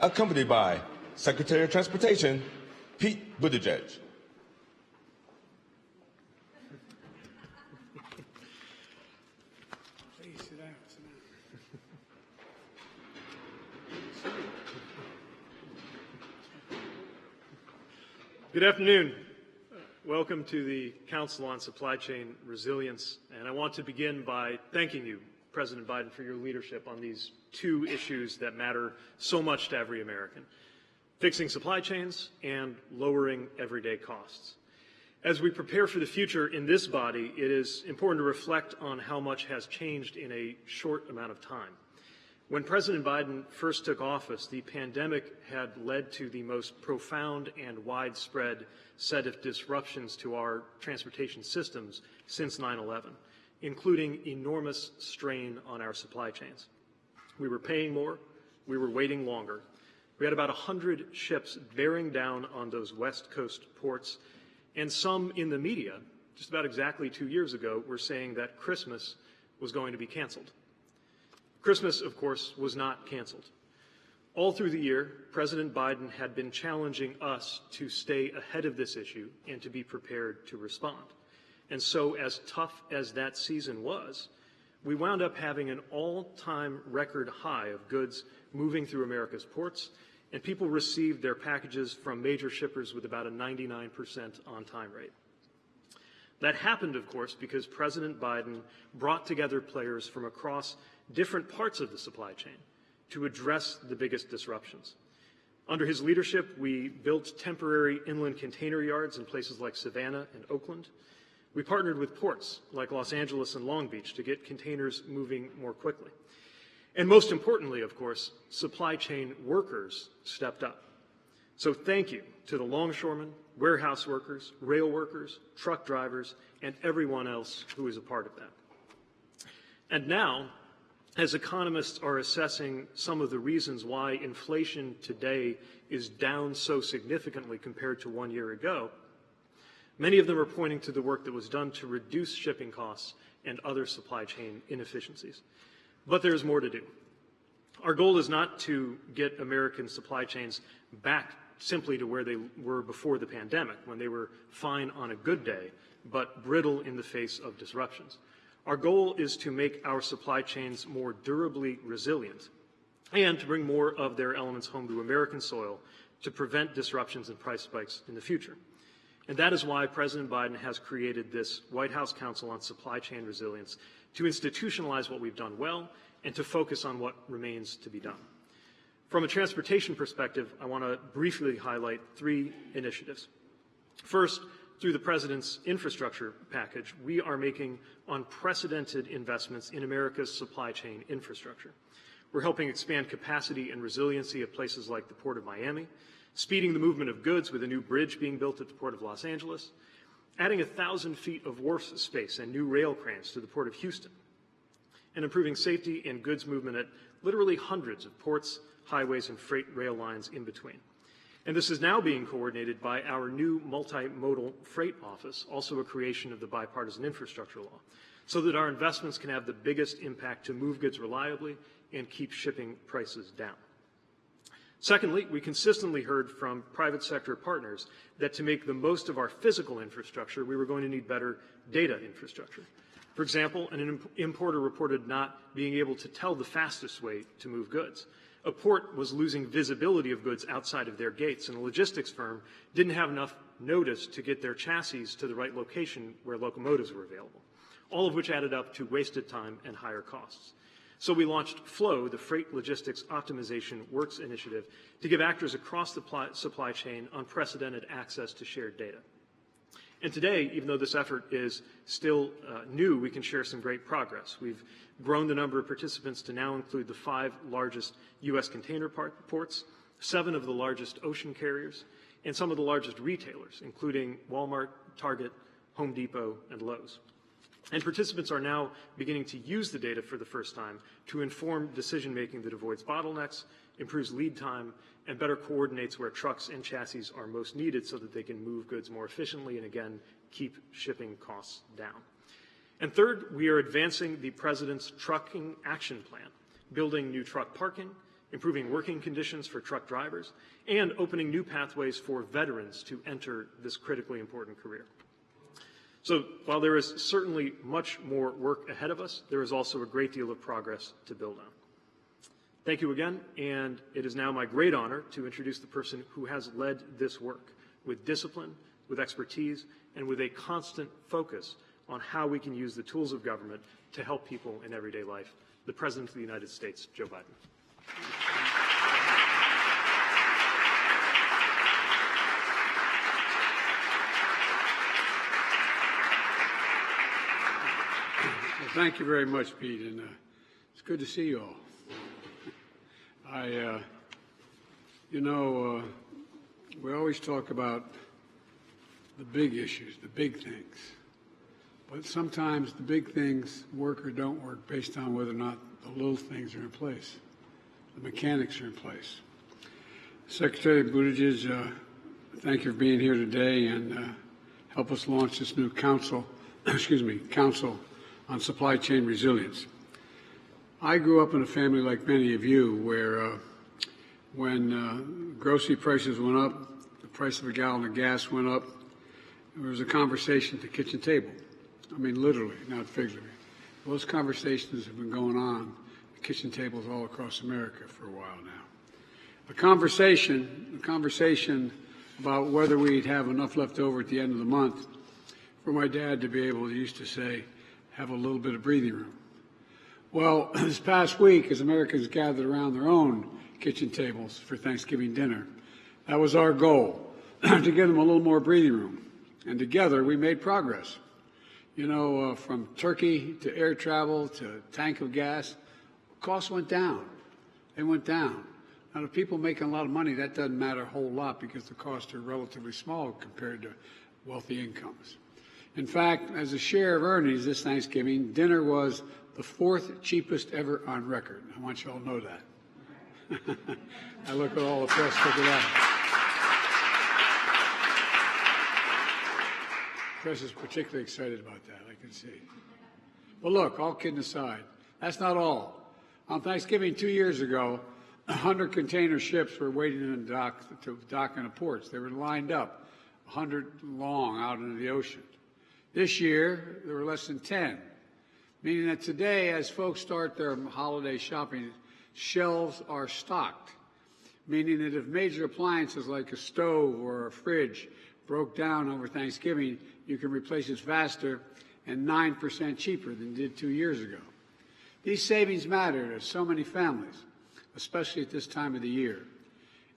accompanied by Secretary of Transportation, Pete Buttigieg. Please sit down. Good afternoon. Welcome to the Council on Supply Chain Resilience, and I want to begin by thanking you, President Biden, for your leadership on these two issues that matter so much to every American: fixing supply chains and lowering everyday costs. As we prepare for the future in this body, it is important to reflect on how much has changed in a short amount of time. When President Biden first took office, the pandemic had led to the most profound and widespread set of disruptions to our transportation systems since 9/11, including enormous strain on our supply chains. We were paying more, we were waiting longer. We had about 100 ships bearing down on those West Coast ports, and some in the media, just about exactly 2 years ago, were saying that Christmas was going to be canceled. Christmas, of course, was not canceled. All through the year, President Biden had been challenging us to stay ahead of this issue and to be prepared to respond. And so, as tough as that season was, we wound up having an all-time record high of goods moving through America's ports, and people received their packages from major shippers with about a 99% on-time rate. That happened, of course, because President Biden brought together players from across different parts of the supply chain to address the biggest disruptions. Under his leadership, we built temporary inland container yards in places like Savannah and Oakland. We partnered with ports like Los Angeles and Long Beach to get containers moving more quickly. And most importantly, of course, supply chain workers stepped up. So thank you to the longshoremen, warehouse workers, rail workers, truck drivers, and everyone else who is a part of that. And now, as economists are assessing some of the reasons why inflation today is down so significantly compared to 1 year ago, many of them are pointing to the work that was done to reduce shipping costs and other supply chain inefficiencies. But there's more to do. Our goal is not to get American supply chains back simply to where they were before the pandemic, when they were fine on a good day, but brittle in the face of disruptions. Our goal is to make our supply chains more durably resilient and to bring more of their elements home to American soil to prevent disruptions and price spikes in the future. And that is why President Biden has created this White House Council on Supply Chain Resilience to institutionalize what we've done well and to focus on what remains to be done. From a transportation perspective, I want to briefly highlight 3 initiatives. First, through the President's infrastructure package, we are making unprecedented investments in America's supply chain infrastructure. We're helping expand capacity and resiliency at places like the Port of Miami, speeding the movement of goods with a new bridge being built at the Port of Los Angeles, adding 1,000 feet of wharf space and new rail cranes to the Port of Houston, and improving safety and goods movement at literally hundreds of ports, highways, and freight rail lines in between. And this is now being coordinated by our new multimodal freight office, also a creation of the bipartisan infrastructure law, so that our investments can have the biggest impact to move goods reliably and keep shipping prices down. Secondly, we consistently heard from private sector partners that to make the most of our physical infrastructure, we were going to need better data infrastructure. For example, an importer reported not being able to tell the fastest way to move goods. A port was losing visibility of goods outside of their gates, and a logistics firm didn't have enough notice to get their chassis to the right location where locomotives were available, all of which added up to wasted time and higher costs. So we launched FLOW, the Freight Logistics Optimization Works Initiative, to give actors across the supply chain unprecedented access to shared data. And today, even though this effort is still new, we can share some great progress. We've grown the number of participants to now include the 5 largest U.S. container ports, 7 of the largest ocean carriers, and some of the largest retailers, including Walmart, Target, Home Depot, and Lowe's. And participants are now beginning to use the data for the first time to inform decision-making that avoids bottlenecks, improves lead time, and better coordinates where trucks and chassis are most needed so that they can move goods more efficiently and, again, keep shipping costs down. And third, we are advancing the President's Trucking Action Plan, building new truck parking, improving working conditions for truck drivers, and opening new pathways for veterans to enter this critically important career. So while there is certainly much more work ahead of us, there is also a great deal of progress to build on. Thank you again, and it is now my great honor to introduce the person who has led this work with discipline, with expertise, and with a constant focus on how we can use the tools of government to help people in everyday life, the President of the United States, Joe Biden. Well, thank you very much, Pete, and it's good to see you all. We always talk about the big issues, the big things, but sometimes the big things work or don't work based on whether or not the little things are in place, the mechanics are in place. Secretary Buttigieg, thank you for being here today and help us launch this new Council on Supply Chain Resilience. I grew up in a family like many of you where when grocery prices went up, the price of a gallon of gas went up, there was a conversation at the kitchen table. I mean, literally, not figuratively. Those conversations have been going on at kitchen tables all across America for a while now. A conversation about whether we'd have enough left over at the end of the month for my dad to be able to, used to say, have a little bit of breathing room. Well, this past week, as Americans gathered around their own kitchen tables for Thanksgiving dinner, that was our goal, to give them a little more breathing room. And together, we made progress. From turkey to air travel to tank of gas, costs went down. They went down. Now, to people making a lot of money, that doesn't matter a whole lot because the costs are relatively small compared to wealthy incomes. In fact, as a share of earnings this Thanksgiving, dinner was the 4th cheapest ever on record. I want you all to know that. I look at all the press, look at that. The press is particularly excited about that, I can see. But look, all kidding aside, that's not all. On Thanksgiving 2 years ago, 100 container ships were waiting in to dock in the ports. They were lined up, 100 long out into the ocean. This year, there were less than 10, meaning that today, as folks start their holiday shopping, shelves are stocked, meaning that if major appliances like a stove or a fridge broke down over Thanksgiving, you can replace it faster and 9% cheaper than it did 2 years ago. These savings matter to so many families, especially at this time of the year.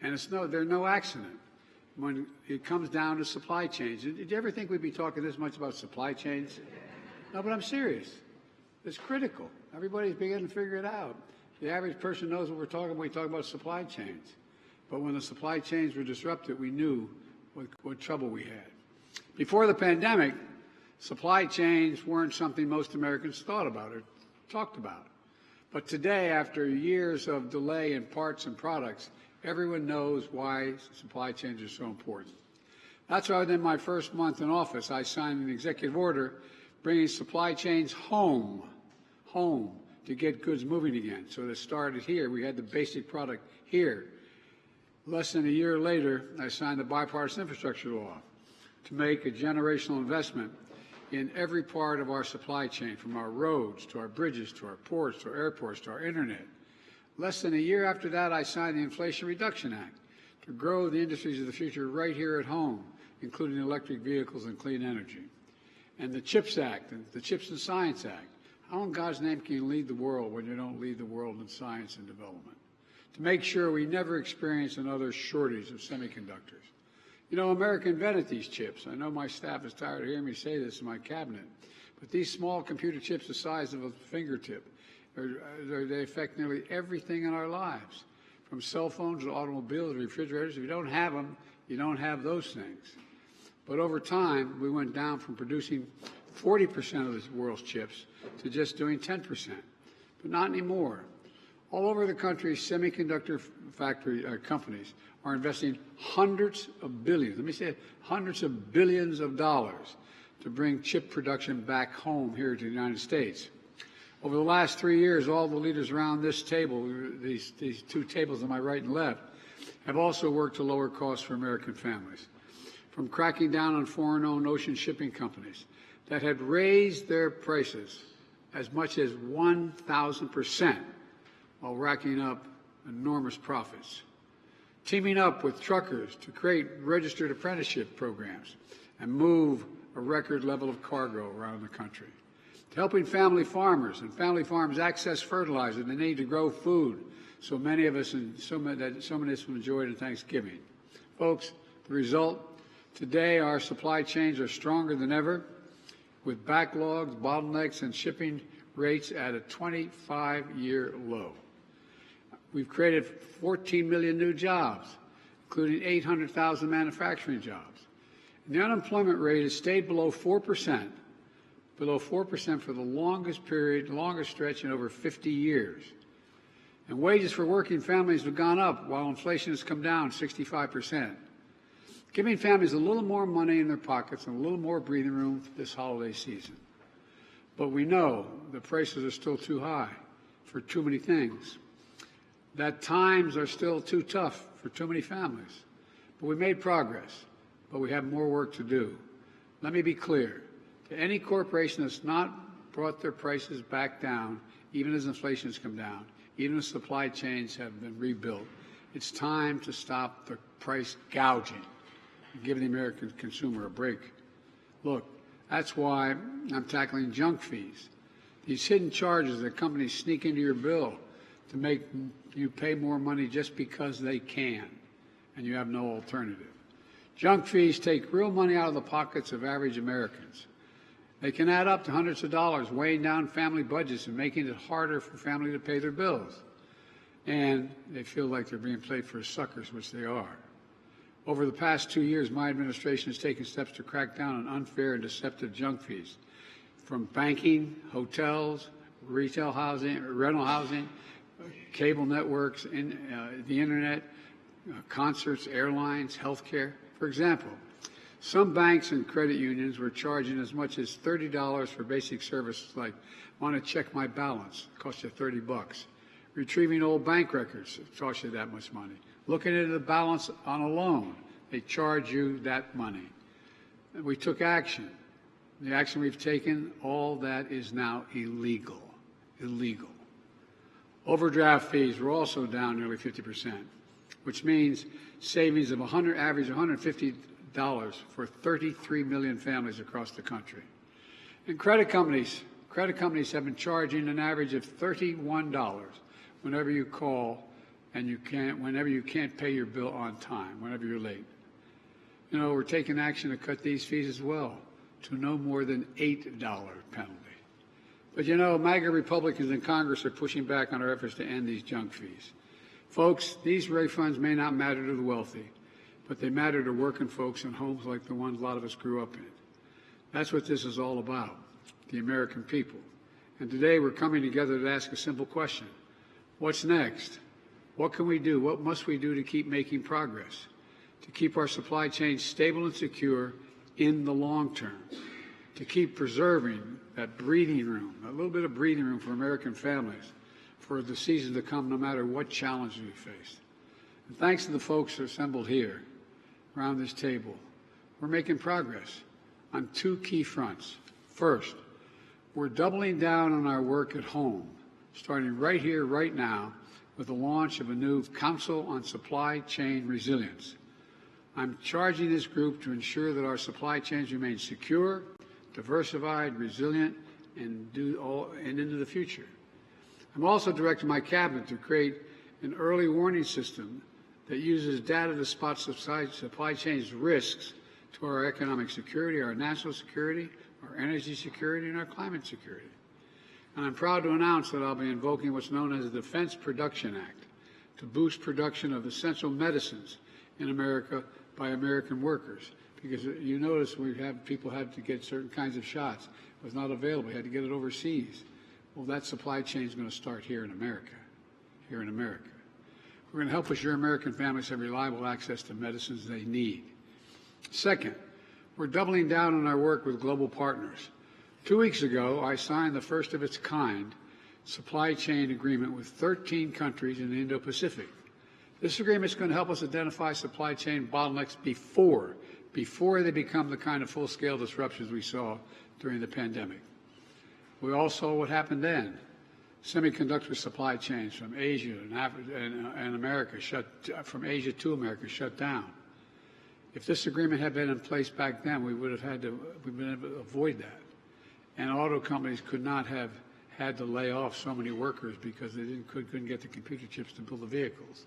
And they're no accident when it comes down to supply chains. Did you ever think we'd be talking this much about supply chains? No, but I'm serious. It's critical. Everybody's beginning to figure it out. The average person knows what we're talking about when we talk about supply chains. But when the supply chains were disrupted, we knew what trouble we had. Before the pandemic, supply chains weren't something most Americans thought about or talked about. But today, after years of delay in parts and products, everyone knows why supply chains are so important. That's why within my first month in office, I signed an executive order bringing supply chains home to get goods moving again. So it started here. We had the basic product here. Less than a year later, I signed the bipartisan infrastructure law to make a generational investment in every part of our supply chain, from our roads to our bridges to our ports to our airports to our internet. Less than a year after that, I signed the Inflation Reduction Act to grow the industries of the future right here at home, including electric vehicles and clean energy. And the CHIPS Act and the CHIPS and Science Act. How in God's name can you lead the world when you don't lead the world in science and development? To make sure we never experience another shortage of semiconductors. America invented these chips. I know my staff is tired of hearing me say this in my cabinet, but these small computer chips the size of a fingertip, they affect nearly everything in our lives, from cell phones to automobiles to refrigerators. If you don't have them, you don't have those things. But over time, we went down from producing 40% of the world's chips to just doing 10%, but not anymore. All over the country, semiconductor factory companies are investing hundreds of billions, let me say it, hundreds of billions of dollars to bring chip production back home here to the United States. Over the last 3 years, all the leaders around this table, these two tables on my right and left, have also worked to lower costs for American families. From cracking down on foreign-owned ocean shipping companies that had raised their prices as much as 1,000% while racking up enormous profits. Teaming up with truckers to create registered apprenticeship programs and move a record level of cargo around the country. To helping family farmers and family farms access fertilizer they need to grow food so many of us enjoyed in Thanksgiving. Folks, the result, today our supply chains are stronger than ever, with backlogs, bottlenecks, and shipping rates at a 25-year low. We've created 14 million new jobs, including 800,000 manufacturing jobs. And the unemployment rate has stayed below 4% for the longest stretch in over 50 years. And wages for working families have gone up while inflation has come down 65%. Giving families a little more money in their pockets and a little more breathing room for this holiday season. But we know the prices are still too high for too many things. That times are still too tough for too many families. But we made progress, but we have more work to do. Let me be clear. To any corporation that's not brought their prices back down, even as inflation has come down, even as supply chains have been rebuilt, it's time to stop the price gouging and give the American consumer a break. Look, that's why I'm tackling junk fees, these hidden charges that companies sneak into your bill to make you pay more money just because they can, and you have no alternative. Junk fees take real money out of the pockets of average Americans. They can add up to hundreds of dollars, weighing down family budgets and making it harder for families to pay their bills. And they feel like they're being played for suckers, which they are. Over the past 2 years, my administration has taken steps to crack down on unfair and deceptive junk fees, from banking, hotels, retail housing, rental housing, cable networks, the internet, concerts, airlines, healthcare. For example, some banks and credit unions were charging as much as $30 for basic services like, want to check my balance, it costs you $30. Retrieving old bank records, it costs you that much money. Looking at the balance on a loan, they charge you that money. And we took action. The action we've taken, all that is now illegal. Illegal. Overdraft fees were also down nearly 50%, which means savings of average $150 for 33 million families across the country. And credit companies have been charging an average of $31 whenever you call and whenever you can't pay your bill on time, whenever you're late. You know, we're taking action to cut these fees as well to no more than $8 penalty. But you know, MAGA Republicans in Congress are pushing back on our efforts to end these junk fees. Folks, these refunds may not matter to the wealthy, but they matter to working folks in homes like the ones a lot of us grew up in. That's what this is all about, the American people. And today we're coming together to ask a simple question. What's next? What can we do? What must we do to keep making progress? To keep our supply chain stable and secure in the long term? To keep preserving that breathing room, a little bit of breathing room for American families for the season to come, no matter what challenges we face. And thanks to the folks assembled here around this table, we're making progress on two key fronts. First, we're doubling down on our work at home, starting right here, right now, with the launch of a new Council on Supply Chain Resilience. I'm charging this group to ensure that our supply chains remain secure, diversified, resilient, and into the future. I'm also directing my cabinet to create an early warning system that uses data to spot supply chains risks to our economic security, our national security, our energy security, and our climate security. And I'm proud to announce that I'll be invoking what's known as the Defense Production Act to boost production of essential medicines in America by American workers. Because you notice people had to get certain kinds of shots. It was not available. We had to get it overseas. Well, that supply chain is going to start here in America. Here in America. We're going to help assure American families have reliable access to medicines they need. Second, we're doubling down on our work with global partners. 2 weeks ago, I signed the first of its kind supply chain agreement with 13 countries in the Indo-Pacific. This agreement is going to help us identify supply chain bottlenecks before they become the kind of full-scale disruptions we saw during the pandemic. We all saw what happened then. Semiconductor supply chains from Asia and America from Asia to America shut down. If this agreement had been in place back then, we've been able to avoid that. And auto companies could not have had to lay off so many workers because they couldn't get the computer chips to build the vehicles.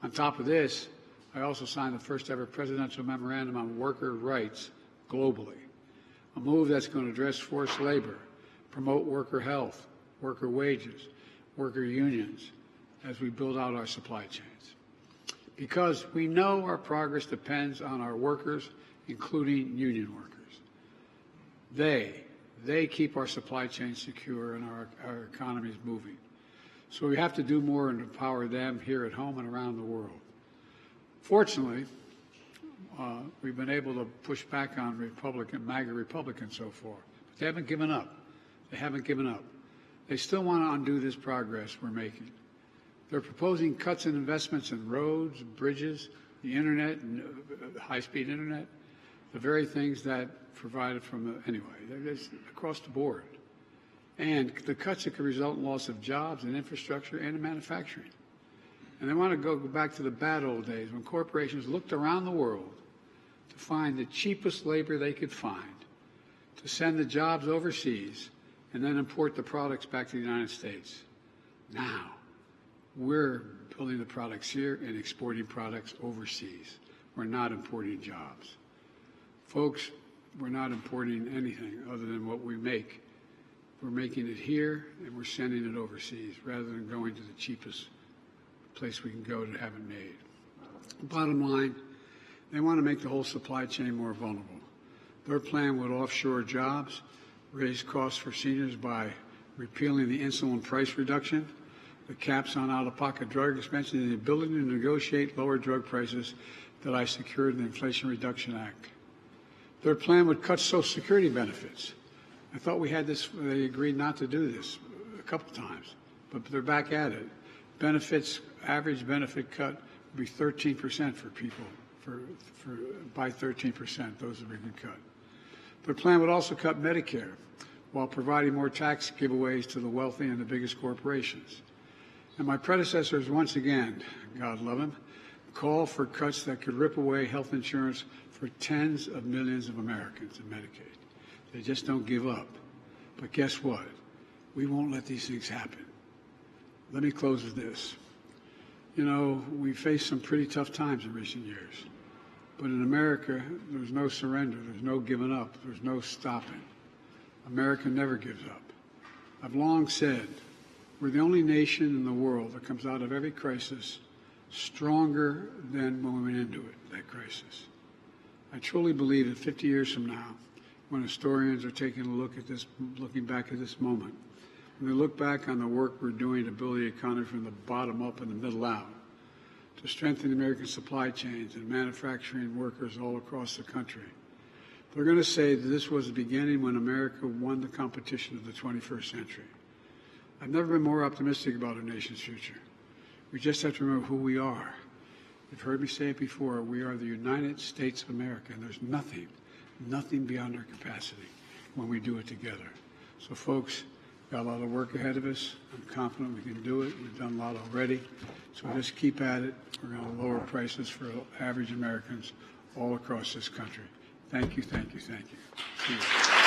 On top of this, I also signed the first ever presidential memorandum on worker rights globally, a move that's going to address forced labor, promote worker health, worker wages, worker unions, as we build out our supply chains. Because we know our progress depends on our workers, including union workers. They keep our supply chain secure and our economies moving. So we have to do more and empower them here at home and around the world. Fortunately, we've been able to push back on MAGA Republicans so far. But they haven't given up. They haven't given up. They still want to undo this progress we're making. They're proposing cuts in investments in roads, bridges, the internet, and high-speed internet, the very things that provided anyway, they're just across the board. And the cuts that could result in loss of jobs and infrastructure and in manufacturing. And they want to go back to the bad old days when corporations looked around the world to find the cheapest labor they could find, to send the jobs overseas, and then import the products back to the United States. Now, we're building the products here and exporting products overseas. We're not importing jobs. Folks, we're not importing anything other than what we make. We're making it here and we're sending it overseas rather than going to the cheapest place we can go to have it made. Bottom line, they want to make the whole supply chain more vulnerable. Their plan would offshore jobs, raise costs for seniors by repealing the insulin price reduction, the caps on out-of-pocket drug expenses, and the ability to negotiate lower drug prices that I secured in the Inflation Reduction Act. Their plan would cut Social Security benefits. I thought we had this, they agreed not to do this a couple times, but they're back at it. Benefits, average benefit cut would be 13% for people, by 13%, those would be a good cut. Their plan would also cut Medicare while providing more tax giveaways to the wealthy and the biggest corporations. And my predecessors, once again, God love him, called for cuts that could rip away health insurance for tens of millions of Americans in Medicaid. They just don't give up. But guess what? We won't let these things happen. Let me close with this. You know, we faced some pretty tough times in recent years. But in America, there's no surrender. There's no giving up. There's no stopping. America never gives up. I've long said we're the only nation in the world that comes out of every crisis stronger than when we went into it, that crisis. I truly believe that 50 years from now, when historians are taking a look at this, looking back at this moment, when they look back on the work we're doing to build the economy from the bottom up and the middle out, to strengthen American supply chains and manufacturing workers all across the country, they're going to say that this was the beginning when America won the competition of the 21st century. I've never been more optimistic about our nation's future. We just have to remember who we are. You've heard me say it before, we are the United States of America, and there's nothing beyond our capacity when we do it together. So folks, got a lot of work ahead of us. I'm confident we can do it. We've done a lot already. So just keep at it. We're going to lower prices for average Americans all across this country. Thank you, thank you, thank you. See you.